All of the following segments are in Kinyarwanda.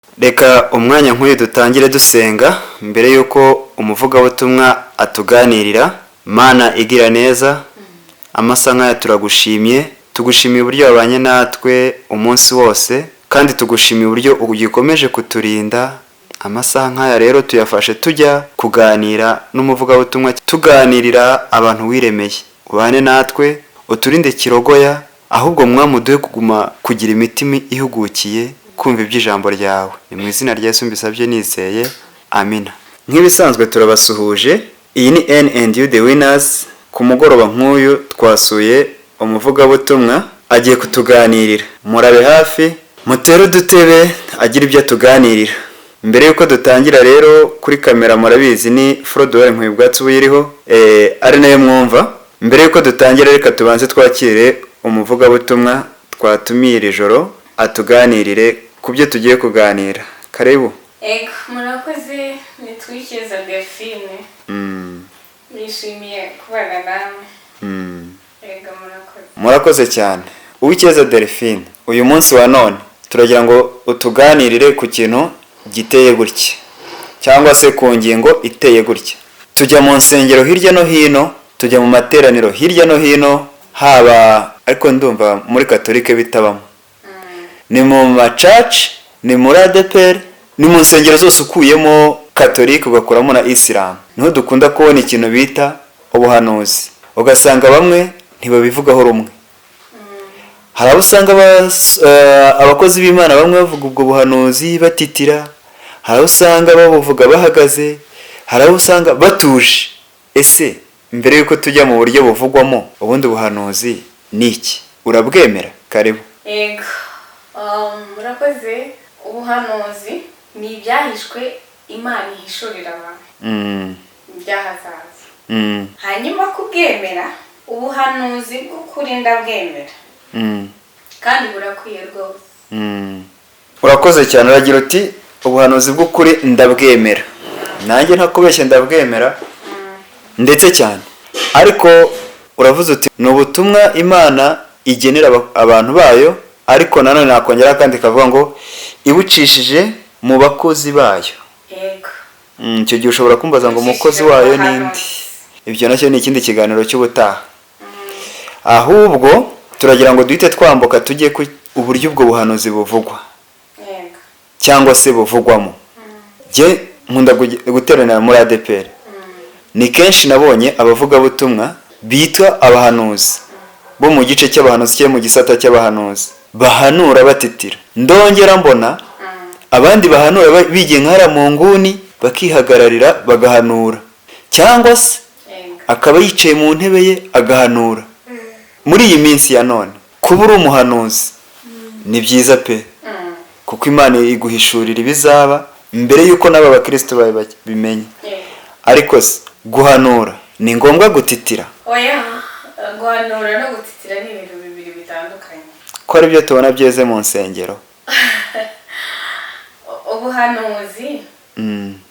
Reka umwanya nk'uyu dutangire dusenga mbere yuko umuvugabutumwa atuganirira. Mana igira neza, amasaha nk'aya turagushimye, tugushimiye uburyo wabanye natwe umunsi wose, kandi tugushimiye uburyo ugikomeje kuturinda. Amasaha nk'aya rero tuyafashe tujya kuganira n'umuvugabutumwa, tuganirira abantu wiremeye. Ubane natwe, uturinde kirogoya, ahubwo mwamuduhe kuguma kugira imitima ihugukiye kumva iby'ijambo ryawe. Ni mu izina rya Yesu mbisabye nizeye, amina. Nk'ibisanzwe turabasuhuje. Iyi ni N&U The Winners. Ku mugoroba nk'uyu twasuye umuvugabutumwa, agiye kutuganirira. Murabe hafi, mutere udutebe agira ibyo atuganirira. Mbere yuko dutangira rero, kuri kamera murabizi ni Frodouel Nkwibwatsi uyiriho, ari nayo mwumva. Mbere yuko dutangira reka tubanze twakire umuvugabutumwa twatumiye iri joro atuganirire ku byo tugiye kuganira. Karibu. Ego, murakoze, nitwikeza Delphine. Nishimiye kubana nawe. Ego, murakoze. Murakoze cyane. Uwikeza Delphine, uyu munsi wa none turagira ngo utuganirire ku kintu giteye gutya, cyangwa se ku ngingo iteye gutya. Tujya mu nsengero hirya no hino, tujya mu materaniro hirya no hino, haba ariko ndumva muri Katolike bitabamo. Ni mu macaci, ni muri ADPR, ni mu nsengero zose ukuyemo Katolike ugakuramo na Islam. Niho dukunda kubona ikintu bita ubuhanuzi. Ugasanga bamwe ntibabivugaho rumwe. Hari abo usanga abakozi b'Imana bamwe bavuga ubwo buhanuzi batitira, hari abo usanga babuvuga bahagaze, hari abo usanga batuje. Ese mbere yuko tujya mu buryo buvugwamo, ubundi buhanuzi ni iki? Urabwemera? Karibu. Ego, murakoze. Ubuhanuzi ni ibyahishwe Imana ihishurira abantu ibyahazaza. Hanyuma kubwemera, ubuhanuzi bw'ukuri ndabwemera, kandi burakwiye rwose. Urakoze cyane. Uragira uti ubuhanuzi bw'ukuri ndabwemera. Nanjye ntakubeshye ndabwemera ndetse cyane. Ariko uravuze uti ni ubutumwa Imana igenera abantu bayo, ariko nanone nakongera kandi kavuga ngo ibucishije mu bakozi bayo. Yego. Icyo gihe ushobora kumbaza ngo umukozi wayo ninde? Ibyo nacyo ni ikindi kiganiro cy'ubutaha. Ahubwo turagira ngo duhite twambuka tujye ku uburyo ubwo buhanuzi buvugwa. Yego. Cyangwa se buvugwamo. Je nkunda guteranira muri ADPR. Ni kenshi nabonye abavugabutumwa bitwa abahanuzi bo mu gice cy'abahanuzi cyo mu gisata cy'abahanuzi, bahanura batitira. Ndongera mbona abandi bahanura bigiye nkara mu nguni bakihagararira bagahanura, cyangwa se akaba yicaye mu ntebe ye agahanura. Muri iyi minsi ya none kuba uri umuhanuzi ni byiza pe, kuko Imana iguhishurira ibizaba mbere yuko n'aba bakristo babimenye. Ariko se guhanura ni ngombwa gutitira? Oya, guhanura no gutitira ni ibintu bibiri bitandukanye. Ko ari byo tubona byeze mu nsengero. Ubuhanuzi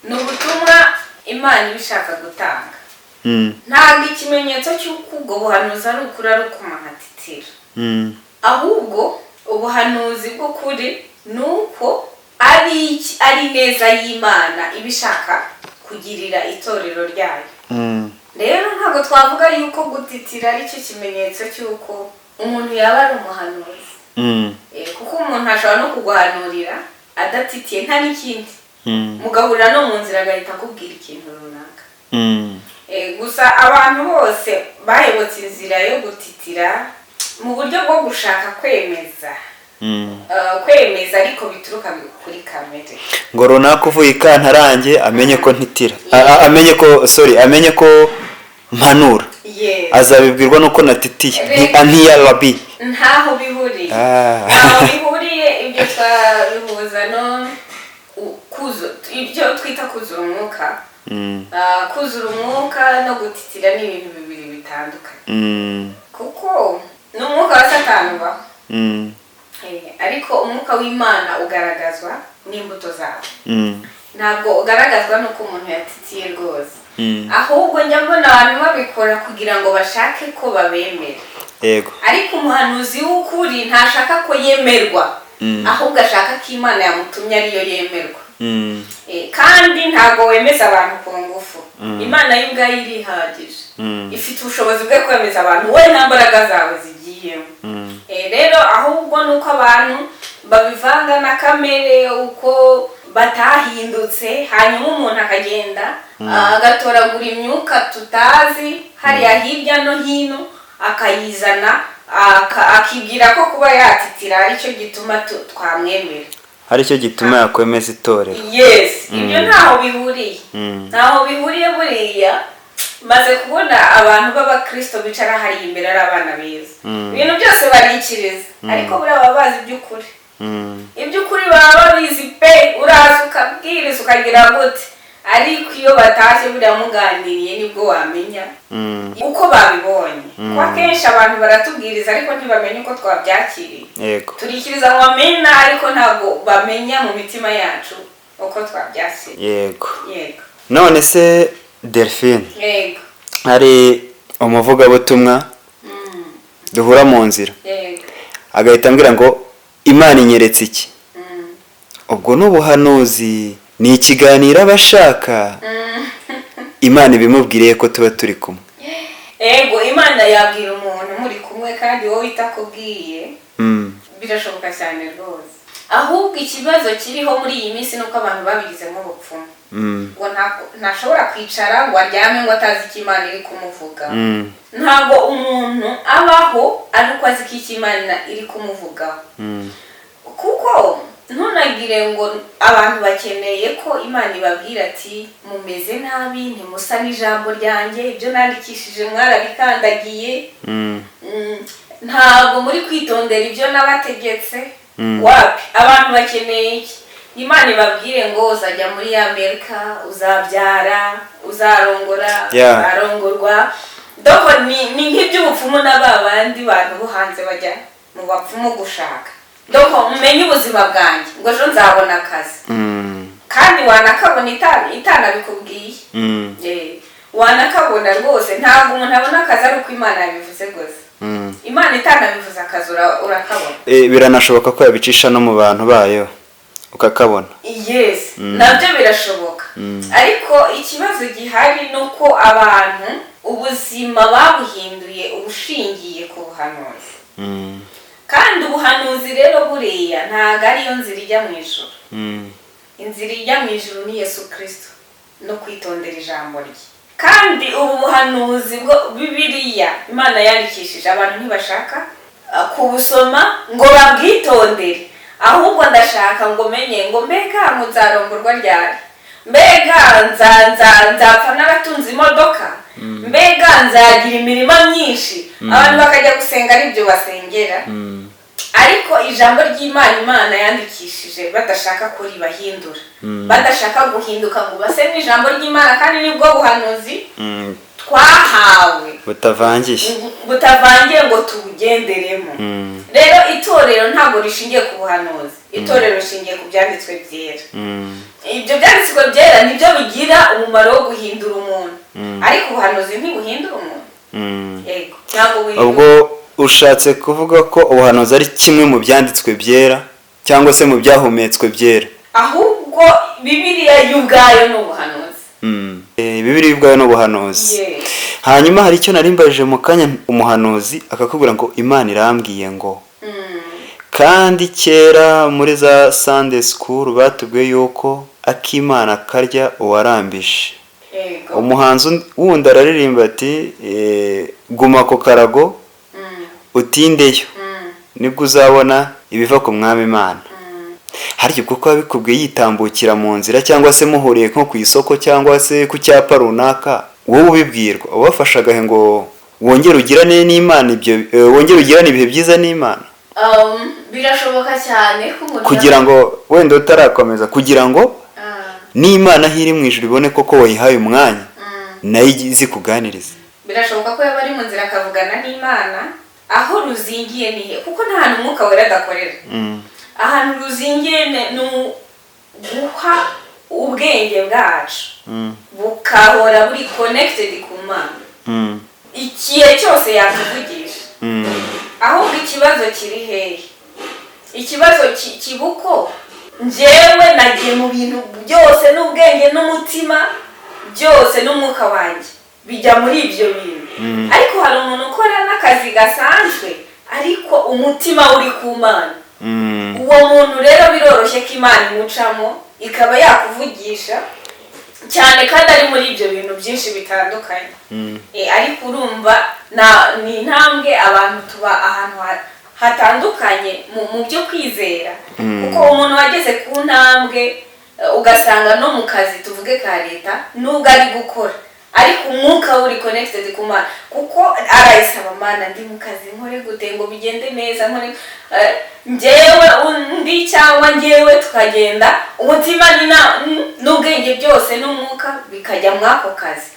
ni ubutumwa Imana ibishaka gutanga. Ntabwo ikimenyetso cy'uko ubwo buhanuzi ari ukuri ari ukumahatitira. Ahubwo ubuhanuzi bw'ukuri ni uko ari neza y'Imana ibishaka kugirira itorero ryayo. Rero ntabwo twavuga yuko gutitira ari cyo kimenyetso cy'uko umuntu yaba ari umuhanuzi. Kuko umuntu ashobora no kuguhanurira adatitiye nta n'ikindi, mugahurira no mu nzira agahita akubwira ikintu runaka. Gusa abantu bose bahebotse inzira yo gutitira mu buryo bwo gushaka kwemeza ariko bituruka kuri kamere. Ngo runaka uvuye ikantarange amenye ko ntitira, amenye ko mpanura. Azabibwirwa nuko natitiye ntiyarabi. Ntaho bihuriye. Ntaho bihuriye. Ibyo twabihuza no ibyo twita kuzura umwuka. Kuzura umwuka no gutitira ni ibintu bibiri bitandukanye. Kuko n'umwuka wa Satani ubaho. Ariko umwuka w'Imana ugaragazwa n'imbuto zawo. Ntabwo ugaragazwa nuko umuntu yatitiye rwose. Ahubwo njya mbona abantu babikora kugira ngo bashake ko babemera. Yego. Ariko umuhanuzi w'ukuri ntashaka ko yemerwa, ahubwo ashaka ko imana yamutumye ariyo yemerwa. Kandi ntabwo wemeza abantu ku ngufu. Imana yo ubwayo irihagije, ifite ubushobozi bwo kwemeza abantu, we nta mbaraga zawe zigiyemo. Rero ahubwo nuko abantu babivanga na kamere, uko batahindutse, hanyuma umuntu akagenda agatoragura imyuka tutazi hariya hirya no hino akayizana, akibwira ko kuba yatitira aricyo gituma twamwemera, aricyo gituma yakwemeza itorero. Yes, ibyo ntaho bihuriye. Ntaho bihuriye buriya. Maze kubona abantu b'abakristo bicara hari imbere ari abana beza, ibintu byose barikiriza, ariko buriya baba bazi iby'ukuri. Iby'ukuri baba babizi pe, uraza ukabwiriza ukagira gute, ariko iyo batashye buriya muganiriye nibwo wamenya uko babibonye. Kuko akenshi abantu baratubwiriza ariko ntibamenye uko twabyakiriye. Turikiriza ngo amena, ariko ntabwo bamenya mu mitima yacu uko twabyakiriye. Yego. None se Delphine, hari umuvugabutumwa duhura mu nzira, agahita ambwira ngo Imana inyeretse iki? Ubwo n'ubuhanuzi, ni ikiganiro abashaka, Imana ibimubwiriye ko tuba turi kumwe. Ego, Imana yabwira umuntu muri kumwe kandi wowe itakubwiye, birashoboka cyane rwose. Ahubwo ikibazo kiriho muri iyi minsi nuko abantu babigize nk'ubupfumu. Ngo ntashobora kwicara ngo aryame ngo atazi icyo Imana iri kumuvuga. Ntabwo umuntu abaho ari uko azi icyo Imana iri kumuvugaho. Kuko ntunagire ngo abantu bakeneye ko Imana ibabwira ati mumeze nabi, ntimusa n'ijambo ryanjye, ibyo nandikishije mwarabikandagiye. Ntabwo muri kwitondera ibyo nabategetse. Wapi, abantu bakeneye iki? Imana ibabwire ngo uzajya muri Amerika, uzabyara, uzarongora, uzarongorwa. Doko ni nk'iby'ubupfumu n'ababandi bantu bo hanze bajya mu bapfumu gushaka. Doko umenye ubuzima bwanjye ngo ejo nzabona akazi. Kandi wanakabona itanabikubwiye. Wanakabona rwose, ntabwo umuntu abona akazi ari uko Imana yabivuze gusa. Imana itanabivuze akazi urakabona. Biranashoboka ko yabicisha no mu bantu bayo ukakabona. Yes, nabyo birashoboka. Ariko ikibazo gihari nuko abantu ubuzima babuhinduye ubushingiye ku buhanuzi. Kandi ubuhanuzi rero buriya ntago ariyo nzira ijya mu ijuru. Inzira ijya mu ijuru ni Yesu Kristo no kwitondera ijambo rye. Kandi ubu buhanuzi bwo Bibiliya Imana yandikishije abantu ntibashaka kubusoma ngo babwitondere. Ahubwo ndashaka ngo menye ngo mbega muzarongorwa ryari, mbega nzapfa n'abatunze imodoka, mbega nzagira imirima myinshi. Abantu bakajya gusenga ari byo basengera, ariko ijambo ry'Imana Imana yandikishije badashaka ko ribahindura, badashaka guhinduka ngo base n'ijambo ry'Imana. Kandi nibwo buhanuzi twahawe butavangiye ngo tubugenderemo. Rero itorero ntabwo rishingiye ku buhanuzi, itorero rishingiye ku byanditswe byera. Ibyo byanditswe byera nibyo bigira umumaro wo guhindura umuntu, ariko ubuhanuzi ntibuhindura umuntu. Yego, ntabwo buhindura. Ubwo ushatse kuvuga ko ubuhanuzi ari kimwe mu byanditswe byera cyangwa se mu byahumetswe byera? Ahubwo Bibiliya y'ubwayo ni ubuhanuzi. Bibiliya y'ubwayo ni ubuhanuzi. Hanyuma hari icyo narimbaje mu kanya, umuhanuzi akakubwira ngo Imana irambwiye ngo. Kandi kera muri za Sunday school batubwiye yuko akimana karya uwarambije. Umuhanzi wundi araririmba ati guma ku karago utindeyo, nibwo uzabona ibiva ku mwami Imana. Harya kuko abikubwiye yitambukira mu nzira cyangwa se muhuriye nko ku isoko cyangwa se ku cyapa runaka, wowe ubibwirwa ubafashaga ngo wongere ugirane n'Imana, ibyo wongere ugirane ibihe byiza n'Imana? Birashoboka cyane kugira ngo wenda utarakomeza, kugira ngo n'Imana hiri mu ijuru ibone koko wayihaye umwanya nayo izi kuganiriza. Birashoboka ko yaba ari mu nzira akavugana n'Imana. Aho ruzingiye nihe? Kuko nta hantu Umwuka Wera adakorera. Ahantu ruzingiye ni guha ubwenge bwacu bukahora buri connected ku Mana ikihe cyose yatuvugisha. Ahubwo ikibazo kiri hehe? ikibazo kibuko njyewe nagiye mu bintu byose n'ubwenge n'umutima byose n'umwuka wanjye bijya muri ibyo bintu. Ariko hari umuntu ukora n'akazi gasanzwe ariko umutima uri ku Mana. Uwo muntu rero biroroshye ko Imana imucamo ikaba yakuvugisha cyane kandi ari muri ibyo bintu byinshi bitandukanye. Ariko urumva ni intambwe abantu tuba ahantu hatandukanye mu byo kwizera. Kuko umuntu wageze ku ntambwe ugasanga no mu kazi tuvuge ka leta nubwo ari gukora ariko umwuka uri connected ku Mana, kuko arayisaba Mana ndi mu kazi nkore gute ngo bigende neza, nkore njyewe undi cyangwa njyewe tukagenda umutima n'ubwenge byose n'umwuka bikajya muri ako kazi.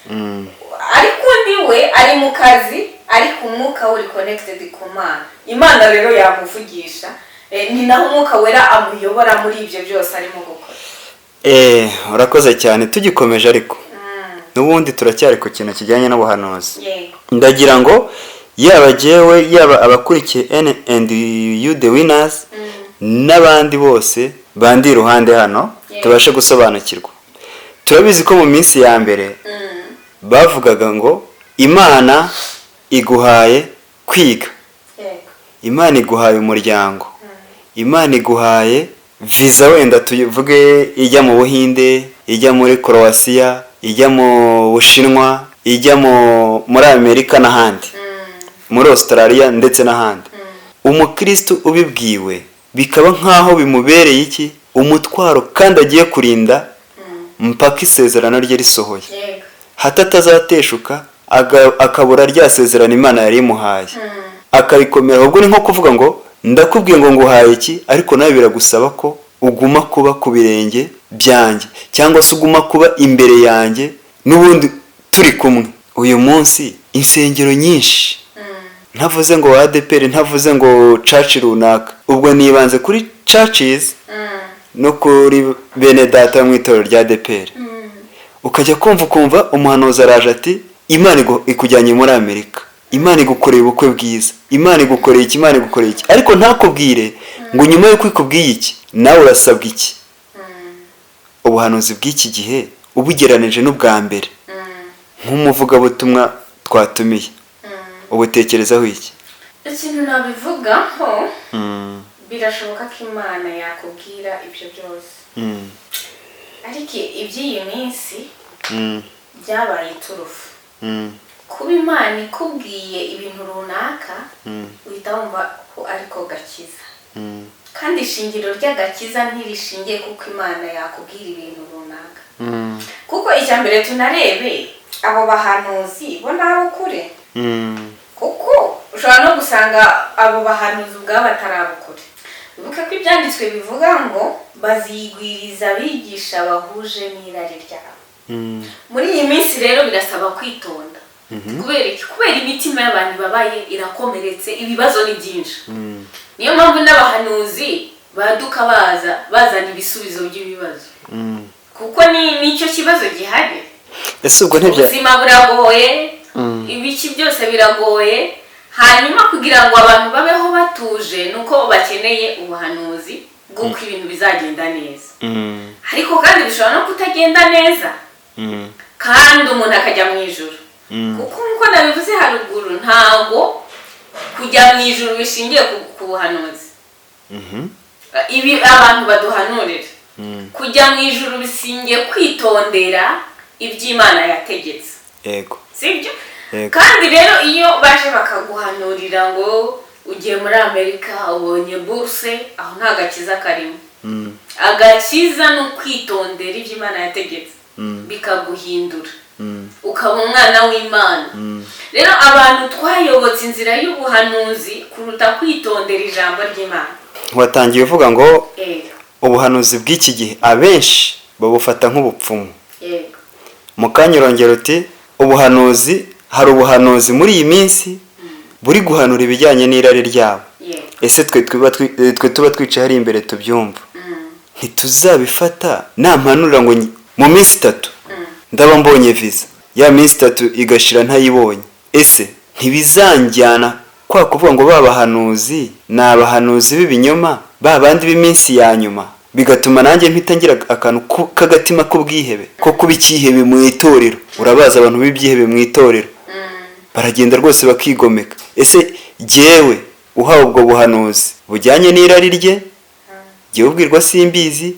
Ariko undi we ari mu kazi ariko umwuka uri connected ku Mana. Imana rero yamuvugisha, ni naho umwuka wera amuyobora muri ibyo byose arimo gukora. Urakoze cyane. Tugikomeje ariko n'ubundi turacyari ku kintu kijyanye n'ubuhanuzi. Ndagira ngo yaba jewe yaba abakurikiye N&U The Winners n'abandi bose bandi iruhande hano tubashe gusobanukirwa. Turabizi ko mu minsi ya mbere bavugaga ngo Imana iguhaye kwiga, Imana iguhaye umuryango, Imana iguhaye visa, wenda tuvuge ijya mu Buhinde, ijya muri Croatia, ijya mu Bushinwa, ijya muri Amerika n'ahandi, muri Australia ndetse n'ahandi. Umukristo ubibwiwe bikaba nkaho bimubereye iki umutwaro kandi agiye kurinda mpaka isezerano rye risohoye, hatatazateshuka akabura rya sezerano Imana yari imuhaye akarikomera. Ubwo ni nko kuvuga ngo ndakubwiye ngo nguhaye iki, ariko nawe biragusaba ko uguma kuba ku birenge byanjye cyangwa se uguma kuba imbere yanjye n'ubundi turi kumwe. Uyu munsi insengero nyinshi, ntavuze ngo ADPR, ntavuze ngo church runaka, ubwo nibanze kuri churches no kuri bene data mu itorero rya ADPR, ukajya kumva umuhanuzi araje ati Imana ikujyanye muri Amerika, Imana igukoreye ubukwe bwiza, Imana igukoreye iki, Imana igukoreye iki, ariko ntakubwire ngo nyuma yo kwikubwiye iki nawe urasabwa iki. Ubuhanuzi bw'iki gihe ubugeranije n'ubwa mbere nk'umuvugabutumwa twatumiye, ubutekerezaho iki? Ikintu nabivugaho, birashoboka ko Imana yakubwira ibyo byose, ariko iby'iyi minsi byabaye iturufu. Kuba Imana ikubwiye ibintu runaka uhita wumva ko ariko gakiza, kandi ishingiro ry'agakiza ntirishingiye kuko Imana yakubwira ibintu runaka. Kuko icya mbere tunarebe abo bahanuzi bo nabo kure, kuko ushobora no gusanga abo bahanuzi ubwabo batarabukure. Bibuke ko ibyanditswe bivuga ngo bazigwiriza abigisha bahuje n'irari ryabo. Muri iyi minsi rero birasaba kwitonda. Kubera imitima y'abantu babaye irakomeretse, ibibazo ni byinshi. Niyo mpamvu n'abahanuzi baduka bazana ibisubizo by'ibibazo, kuko nicyo kibazo gihari. Ese ubwo ntibya ubuzima buragoye, ibiki byose biragoye. Hanyuma kugira ngo abantu babeho batuje nuko bakeneye ubuhanuzi bw'uko ibintu bizagenda neza. Ariko kandi bishobora no kutagenda neza, kandi umuntu akajya mu ijuru. Kuko nkuko nabivuze haruguru, ntago kujya mu ijuru bishingiye ku buhanuzi. Ibi abantu baduhanurira kujya mu ijuru bisingiye kwitondera iby'Imana yategetse. Yego. Sibyo? Kandi rero iyo baje bakaguhanurira ngo ugiye muri Amerika ubonye bourse, aho nta gakiza karimo. Agakiza no kwitondera iby'Imana yategetse bikaguhindura ukaba umwana w'Imana. Rero abantu twayobotse inzira y'ubuhanuzi kuruta kwitondera ijambo ry'Imana. Watangiye uvuga ngo ubuhanuzi bw'iki gihe abenshi babufata nk'ubupfumu. Yego. Mukanya urongera uti ubuhanuzi, hari ubuhanuzi muri iyi minsi buri guhanura ibijyanye n'irari ryabo. Ese twe tuba twicaye hari imbere tubyumva, ntituzabifata nampanura ngo mu minsi 3 ndaba mbonye visa, ya minsi 3 igashira ntayibonye. Ese ntibizanjyana kwa kuvuga ngo babahanuzi ni abahanuzi b'ibinyoma ba bandi b'iminsi ya nyuma, bigatuma nanjye mpita ngira akantu k'agatima k'ubwihebe ko kuba icyihebe mu itorero. Urabaza abantu b'ibyihebe mu itorero baragenda rwose bakigomeka. Ese jyewe uhawe ubwo buhanuzi bujyanye n'irari rye, jyewe ubwirwa simbizi,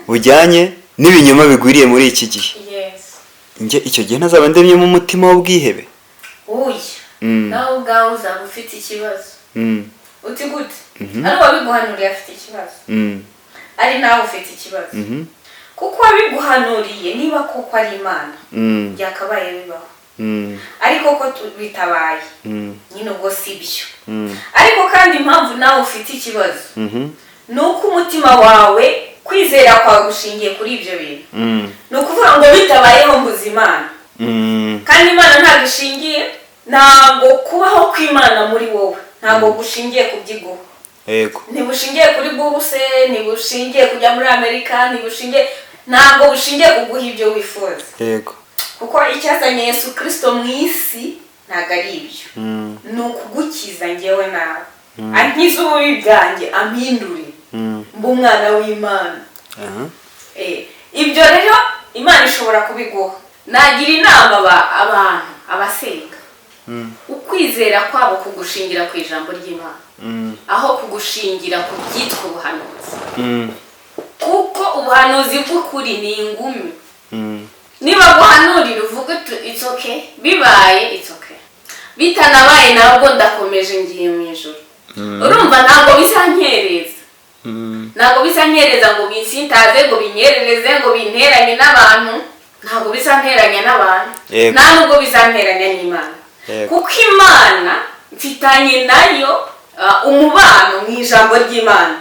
bujyanye n'ibinyoma bigwiriye muri iki gihe, njye icyo gihe ntazaba ndemyemo umutima w'ubwihebe? nawe ubwawe uzaba ufite ikibazo. uti gute? ari uwabiguhanuriye afite ikibazo, ari nawe ufite ikibazo. kuko wabiguhanuriye niba koko ari Imana byakabaye bibaho, ariko ko bitabaye nyine ubwo si byo. ariko kandi impamvu nawe ufite ikibazo ni uko umutima wawe kwizera kwawe gushingiye kuri ibyo bintu. ni ukuvuga ngo bitabayeho mbuze Imana, kandi Imana ntabwo ishingiye, ntabwo kubaho kw'Imana muri wowe ntabwo gushingiye ku by'iguha. ntibushingiye kuri buruse, ntibushingiye kujya muri Amerika, ntabwo bushingiye kuguha ibyo wifuza. kuko icyazanye Yesu Kristo mu isi ntabwo ari ibyo, ni ukugukiza njyewe nawe, ankize ububi bwanjye, ampindure mba umwana w'Imana. ibyo rero Imana ishobora kubiguha. nagira inama abantu abasenga ukwizera kwabo kugushingira ku ijambo ry'Imana aho kugushingira ku byitwa ubuhanuzi, kuko ubuhanuzi bw'ukuri ni ingumi. niba guhanurira uvuga it's okay, bibaye it's okay, bitanabaye nabwo ndakomeje ngiye mu ijuru. urumva ntabwo bisankereza ngo binsintaze, ngo binyerereze, ngo binteranye n'abantu. ntabwo bisanteranya n'abantu, nta nubwo bisanteranya n'Imana. kuko Imana mfitanye nayo umubano mu ijambo ry'Imana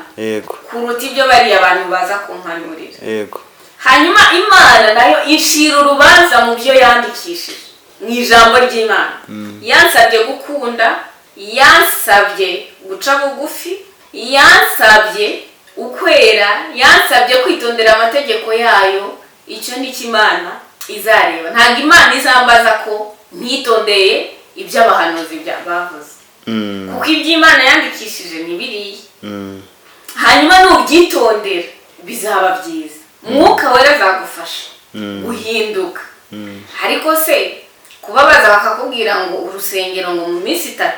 kuruta ibyo bariya abantu baza kumpanurira. hanyuma Imana nayo inshira urubanza mu byo yandikishije mu ijambo ry'Imana. yansabye gukunda, yansabye guca bugufi, yansabye ukwera, yansabye kwitondera amategeko yayo. icyo ni cyo Imana izareba. ntabwo Imana izambaza ko ntitondeye ibyo abahanuzi bavuze, kuko ibyo Imana yandikishije ni biriya. hanyuma nubyitondera bizaba byiza, Mwuka Wera azagufasha guhinduka. ariko se kubabaza bakakubwira ngo urusengero ngo mu minsi 3,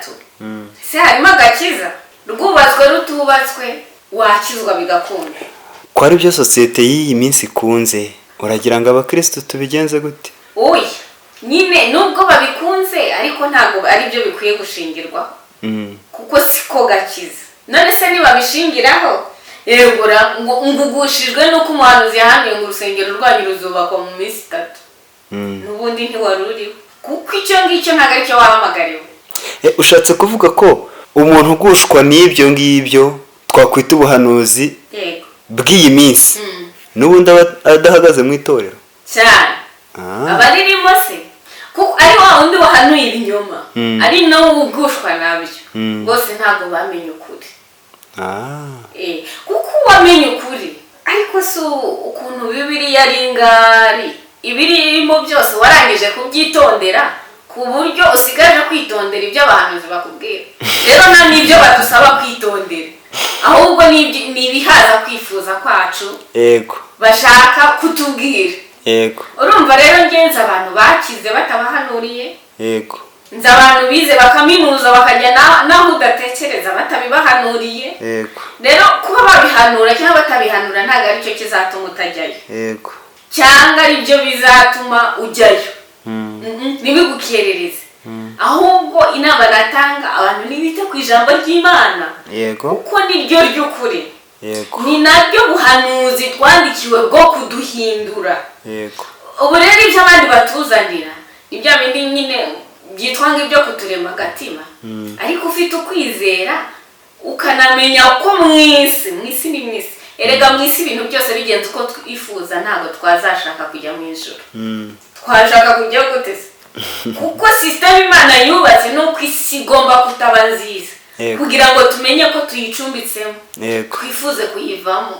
se harimo agakiza? rwubatswe rutubatswe wakizwa bigakunda. ko ari byo sosiyete y'iyi minsi ikunze, uragira ngo abakristo tubigenze gute? nyine nubwo babikunze ariko ntabwo ari byo bikwiye gushingirwaho, kuko siko gakiza. none se niba bishingiraho yegura ngo ngugushijwe nuko umuhanuzi yahanuye ngo urusengero rwanyu ruzubakwa mu minsi 3, n'ubundi ntiwari uriho, kuko icyo ngicyo ntabwo ari cyo wahamagariwe. ushatse kuvuga ko umuntu ugushwa n'ibyo ngibyo twakwita ubuhanuzi bw'iyi minsi n'ubundi adahagaze mu itorero cyane? abaririmo se kuko ari wa wundi wahanuye ibinyoma, ari nawe ugushwa nabyo, bose ntabwo bamenye ukuri. kuko wamenye ukuri, ariko si ukuntu Bibiliya ari ingari, ibirimo byose warangije kubyitondera ku buryo usigaje kwitondera ibyo abahanuzi bakubwira. rero nta n'ibyo badusaba kwitondera, ahubwo ni ibihaza kwifuza kwacu bashaka kutubwira. urumva rero ngenzi abantu bakize batabahanuriye, nzi abantu bize bakaminuza bakajya naho udatekereza batabibahanuriye. rero kuba babihanura cyangwa batabihanura ntabwo ari cyo kizatuma utajyayo, cyangwa ari byo bizatuma ujyayo. ntibigukerereze, ahubwo inama natanga abantu nibite ku ijambo ry'Imana, kuko niryo ry'ukuri, ni naryo buhanuzi twandikiwe bwo kuduhindura. ubu rero ibyo abandi batuzanira ni bya bindi nyine byitwa ngo ibyo kuturema agatima, ariko ufite ukwizera ukanamenya ko mu isi ni mu isi. erega mu isi ibintu byose bigenze uko twifuza ntabwo twazashaka kujya mu ijuru. twashaka kujya gute se? kuko sisiteme Imana yubatse nuko isi igomba kutaba nziza, kugira ngo tumenye ko tuyicumbitsemo, twifuze kuyivamo,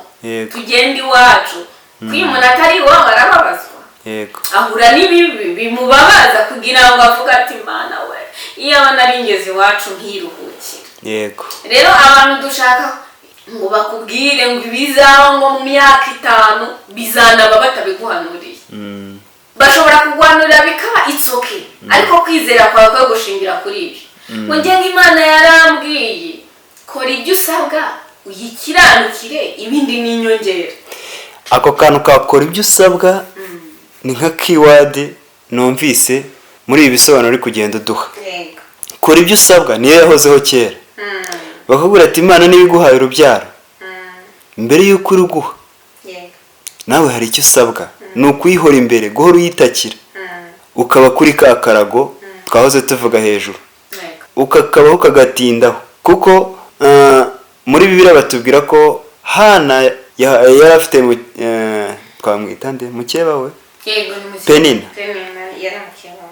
tugende iwacu. kuko umuntu atari iwabo arababazwa, ahura n'ibibi bimubabaza kugira ngo avuge ati Mana we iyo aba naringeze iwacu nkiruhukira. yego rero abantu dushaka ngo bakubwire ngo ibizaba ngo mu myaka 5 bizanaba batabiguhanuriye. Bashobora kuguhanurira bikaba it's okay, ariko kwizera kwawe ko gushingira kuri ibyo. Ngo ngenga Imana yarambwiye kora ibyo usabwa uyikiranukire, ibindi ni inyongera. ako kantu kakora ibyo usabwa ni nka keyword numvise muri ibi bisobanuro uri kugenda uduha. Yego. Kora ibyo usabwa niyo yahozeho kera. Bakubwira ati Imana niba iguhaye urubyaro mbere y'uko uruguha, Yego. nawe hari icyo usabwa, ni ukuyihora imbere, guhora uyitakira, ukaba kuri ka karago twahoze tuvuga hejuru, Yego. ukakabaho ukagatindaho. Kuko muri Bibiliya batubwira ko Hana yari afite twamwita nde mukeba we Yego, Penina. Penina yaramukeba.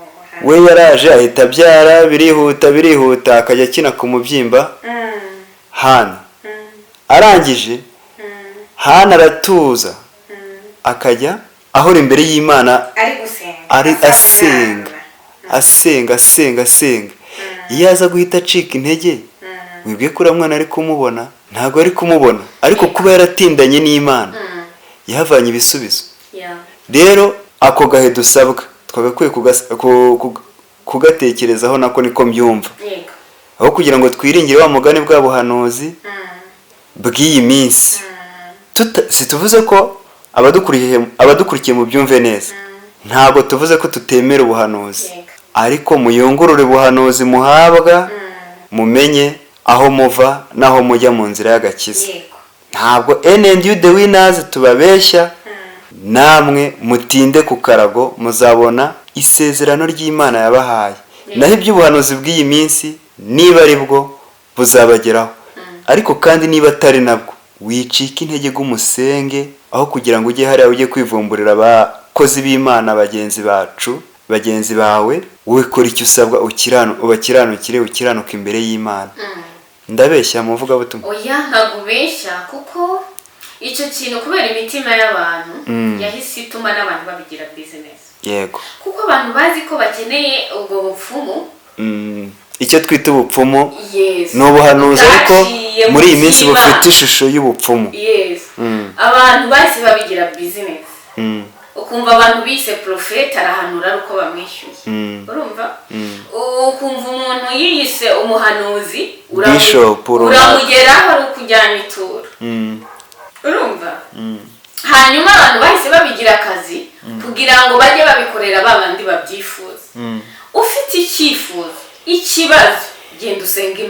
We yaraje ahita abyara, birihuta akajya akina ku mubyimba. Hana arangije Hana aratuza akajya ahora imbere y'Imana, ari asenga. Iyo aza guhita acika intege, wibwiye ko mwana ari kumubona, ntabwo ari kumubona, ariko kuba yaratindanye n'Imana yahavanye ibisubizo. Rero ako gahe dusabwa twagakwiye kugatekerezaho, nako niko mbyumva, aho kugira ngo twiringire wa mugani bwa buhanuzi bw'iyi minsi. Situvuze ko abadukurikiye mu byumve neza, ntabwo tuvuze ko tutemera ubuhanuzi, ariko muyungurure ubuhanuzi muhabwa, mumenye aho muva naho mujya mu nzira y'agakiza. Ntabwo and you the winners tubabeshya, namwe mutinde ku karago muzabona isezerano ry'Imana yabahaye. Naho iby'ubuhanuzi bw'iyi minsi niba ari bwo buzabageraho, ariko kandi niba atari nabwo wicika intege gumusenge, aho kugira ngo ujye hariya ujye kwivumburira abakozi b'Imana bagenzi bawe, wowe kora icyo usabwa ukiranuka imbere y'Imana. Ndabeshya muvuga butumwa? Oya, ntabwo beshya, kuko icyo kintu kubera imitima y'abantu yahise ituma n'abantu babigira business. Yego. Kuko abantu bazi ko bakeneye ubwo bupfumu. Icyo twita ubupfumu Yes. ni ubuhanuzi, ariko muri iyi minsi bufite ishusho y'ubupfumu. Yes. Abantu bahise babigira business. Ukumva abantu bise prophet arahanura ari uko bamwishyuye. Urumva? Ukumva umuntu yiyise umuhanuzi, uramugeraho ari ukujyana ituro. Urumva? Hanyuma abantu bahise babigira akazi kugira ngo bajye babikorera babandi babyifuza. Ufite icyifuzo, ikibazo, genda usenga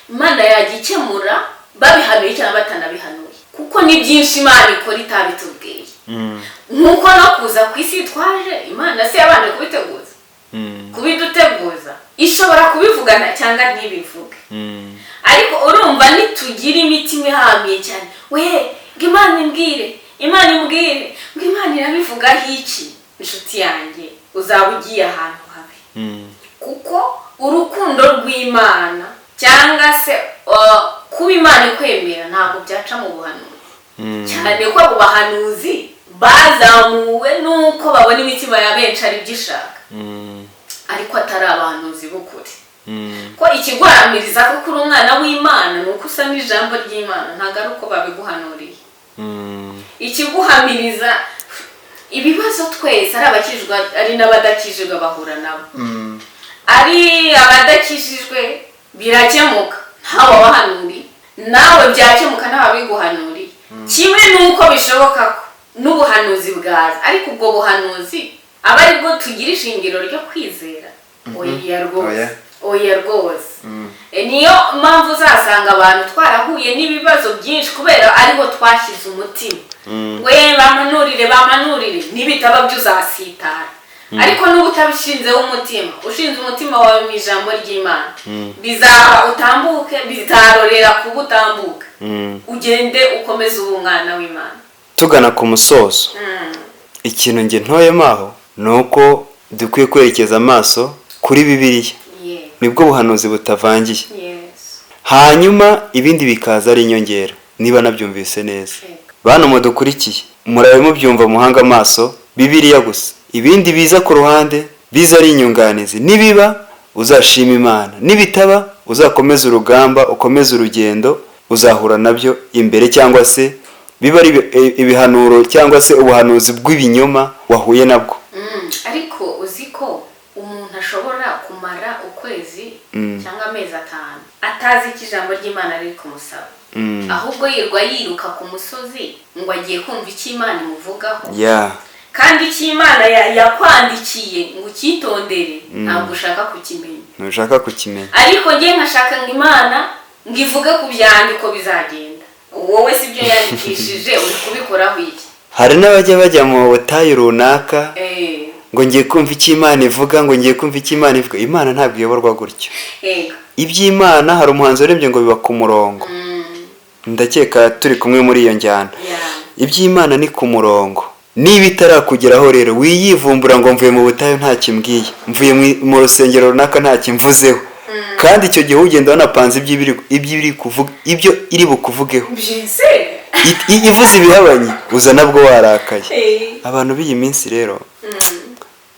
Imana yagikemura, babihanuye cyangwa batanabihanuye, kuko ni byinshi Imana ikora itabitubwiye. Nkuko no kuza ku isi twaje, Imana se yabanje kubiduteguza, ishobora kubivugana cyangwa ntibivuge. Ariko urumva nitugira imitima ihamiye cyane, ngo Imana imbwire, ngo Imana irabivugaho iki? Inshuti yanjye, uzaba ugiye ahantu habi. Kuko urukundo rw'Imana cyangwa se kuba Imana ikwemera ntabwo byaca mu buhanuzi. Cyane ko abo bahanuzi bazamuwe nuko babona imitima ya benshi ari byishaka, ariko atari abahanuzi b'ukuri. Ko ikiguhamiriza ko kuri umwana w'Imana nuko usa n'ijambo ry'Imana, ntabwo ari uko babiguhanuriye. Ikiguhamiriza ibibazo twese ari abakijijwe ari n'abadakijijwe bahura nabo. Ari abadakijijwe birakemuka ntawe wahanuriye, nawe byakemuka ntababiguhanuriye. Kimwe nuko bishoboka ko n'ubuhanuzi bwaza, ariko ubwo buhanuzi aba ari bwo tugira ishingiro ryo kwizera. Oya rwose. Niyo mpamvu uzasanga abantu twarahuye n'ibibazo byinshi kubera ariho twashyize umutima. We bamanurire nibitaba byuzasitara. Ariko nubu utabishinzeho umutima, ushinze umutima wawe mu ijambo ry'Imana, bizaba utambuke, bizarorera kuba utambuka. Ugende ukomeze umwana w'Imana. Tugana ku musozo, ikintu nge ntoyemaho nuko dukwiye kwerekeza amaso kuri Bibiliya. Nibwo buhanuzi butavangiye. Hanyuma ibindi bikaza ari inyongera, niba nabyumvise neza. Bana mudukurikiye, murabe mubyumva muhanga amaso Bibiliya gusa. Ibindi biza ku ruhande biza ari inyunganizi, nibiba uzashima Imana, nibitaba uzakomeza urugamba, ukomeza urugendo, uzahura nabyo imbere, cyangwa se biba ari ibihanuro cyangwa se ubuhanuzi bw'ibinyoma wahuye nabwo. Ariko uzi ko umuntu ashobora kumara ukwezi cyangwa amezi 5 atazi ko ijambo ry'Imana riri kumusaba, ahubwo yiruka ku musozi ngo agiye kumva icyo Imana imuvugaho. Kandi icyo Imana yakwandikiye ngo ukitondere ntabwo ushaka kukimenya. Ntushaka kukimenya. Ariko ngiye nkashaka ngo Imana ngivuge ku byanjye uko bizagenda. Wowe si byo yandikishije, uri kubikoraho iki? Hari n'abajya bajya mu butayu runaka ngo ngiye kumva icyo Imana ivuga, ngo ngiye kumva icyo Imana ivuga. Imana ntabwo iyoborwa gutyo. Iby'Imana hari umuhanzi warebye ngo biba ku murongo. Ndakeka turi kumwe muri iyo njyana. Iby'Imana ni ku murongo. Niba itarakugeraho rero wiyivumbura ngo mvuye mu butayu nta kimbwiye, mvuye mu rusengero runaka nta kimvuzeho, kandi icyo gihe ugenda wanapanze ibyo iri bukuvugeho, ivuze ibihabanye uza nabwo warakaye. Abantu b'iyi minsi rero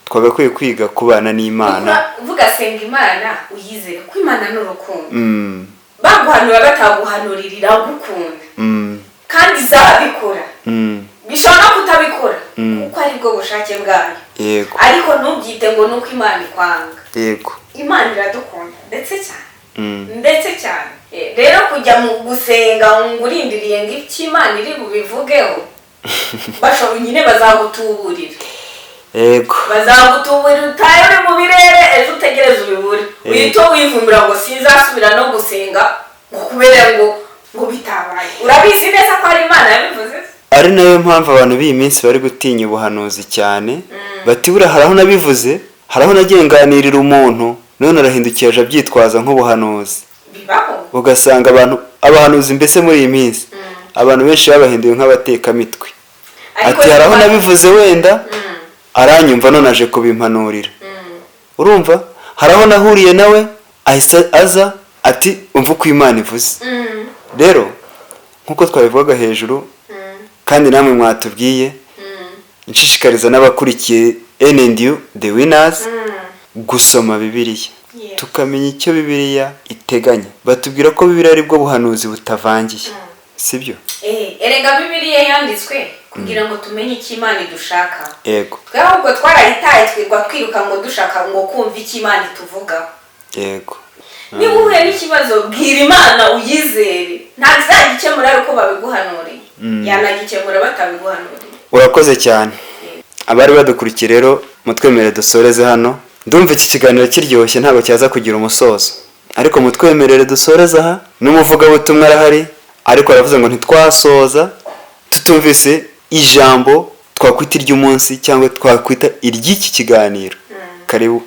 twagakwiye kwiga kubana n'Imana. Vuga senga Imana uyizere ko Imana n'urukundo. Baguhanura bataguhanurira gukunda. Kandi zabikora. Bishobora kutabikora kuko ari bwo bushake bwayo. Yego. Ariko ntubyite ngo nuko Imana ikwanga. Yego. Imana iradukunda ndetse cyane. Ndetse cyane. Rero kujya mu gusenga ngurindiriye ngo icyo Imana iri bubivugeho, bashobora nyine bazagutuburira. Yego. Bazagutuburira utaye mu birere, ejo utegereze ubibure. Uhita wivumbura ngo sinzasubira no gusenga kubera ngo bitabaye. Urabizi neza ko ari Imana yabivuze. Ari nayo mpamvu abantu b'iyi minsi bari gutinya ubuhanuzi cyane. Bati buriya haraho nabivuze, haraho nagenganirira umuntu, none arahindukiye aje abyitwaza nk'ubuhanuzi. Bibaho. Ugasanga abahanuzi mbese muri iyi minsi abantu benshi babahinduye nk'abatekamitwe. Ati haraho nabivuze wenda aranyumva none aje kubimpanurira. Urumva? Haraho nahuriye nawe ahise aza ati umva uko Imana ivuze. Rero nkuko twabivugaga hejuru kandi namwe mwatubwiye, nshishikariza n'abakurikiye N&U The Winners gusoma Bibiliya, tukamenya icyo Bibiliya iteganya. Batubwira ko Bibiliya ari bwo buhanuzi butavangiye, sibyo? Erega Bibiliya yanditswe kugira ngo tumenye icyo Imana idushaka. Yego. Twebwe twarahitaye twirwa twiruka ngo dushaka ngo kumva icyo Imana ituvuga. Yego. Niba uhuye n'ikibazo bwira Imana uyizere, ntazagikemura ariko babiguhanuriye. Yanagikemura batabiguhanuriye. Urakoze cyane. Abari badukurikiye rero mutwemere dusoreze hano. Ndumva iki kiganiro kiryoshye ntabwo cyaza kugira umusozo, ariko mutwemerere dusoreze aha. N'umuvugabutumwa arahari, ariko aravuze ngo ntitwasoza tutumvise ijambo twakwita iry'umunsi cyangwa twakwita iry'iki kiganiro. Karibu.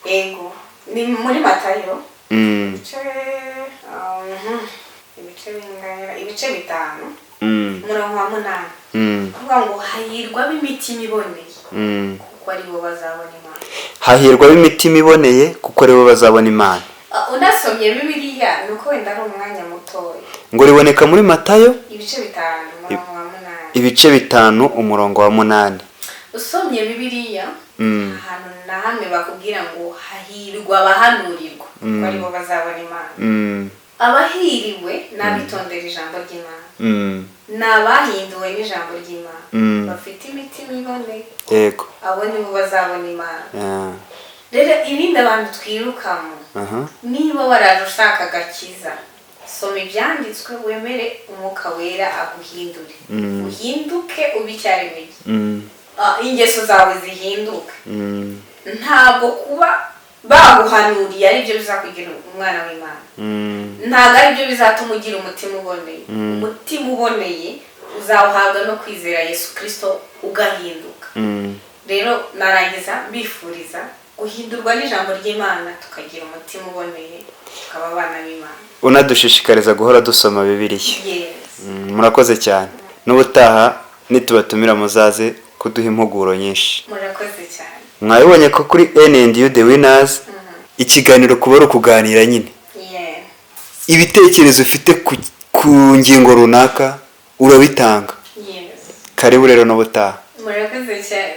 Yego. Ni muri Matayo. Ibice 5. Umurongo wa 8. Kuvuga ngo hahirwa b'imitima iboneye kuko ari bo bazabona Imana. Hahirwa b'imitima iboneye kuko ari bo bazabona Imana. Unasomye Bibiliya nuko wenda ari umwanya mutoya. Ngo riboneka muri Matayo ibice 5 umurongo wa 8. Ibice 5 umurongo wa 8. Usomye Bibiliya ahantu na hamwe bakubwira ngo hahirwa abahanurirwa kuko ari bo bazabona Imana. Abahiriwe n'abitondera ijambo ry'Imana. N'abahinduwe n'ijambo ry'Imana. Bafite imitima iboneye. Yego. Abo ni bo bazabona Imana. Rero ibindi abantu twirukamo. Niba waraje ushaka agakiza, soma ibyanditswe wemere Umwuka Wera aguhindure. Uhinduke ubicyaremeye. Ingeso zawe zihinduke. Ntabwo kuba baguhanuriye ari byo bizakugira umwana w'Imana. Ntabwo ari byo bizatuma ugira umutima uboneye. Umutima uboneye uzawuhabwa no kwizera Yesu Kristo ugahinduka. Rero narangiza bifuriza guhindurwa n'ijambo ry'Imana tukagira umutima uboneye tukaba abana b'Imana. Unadushishikariza guhora dusoma Bibiliya. Murakoze cyane. N'ubutaha nitubatumira muzaze kuduha impuguro nyinshi. Murakoze cyane. Mwabibonye ko kuri N&U The Winners ikiganiro kuba ari ukuganira nyine. Ibitekerezo ufite ku ngingo runaka urabitanga. Karibu rero n'ubutaha. Murakoze cyane.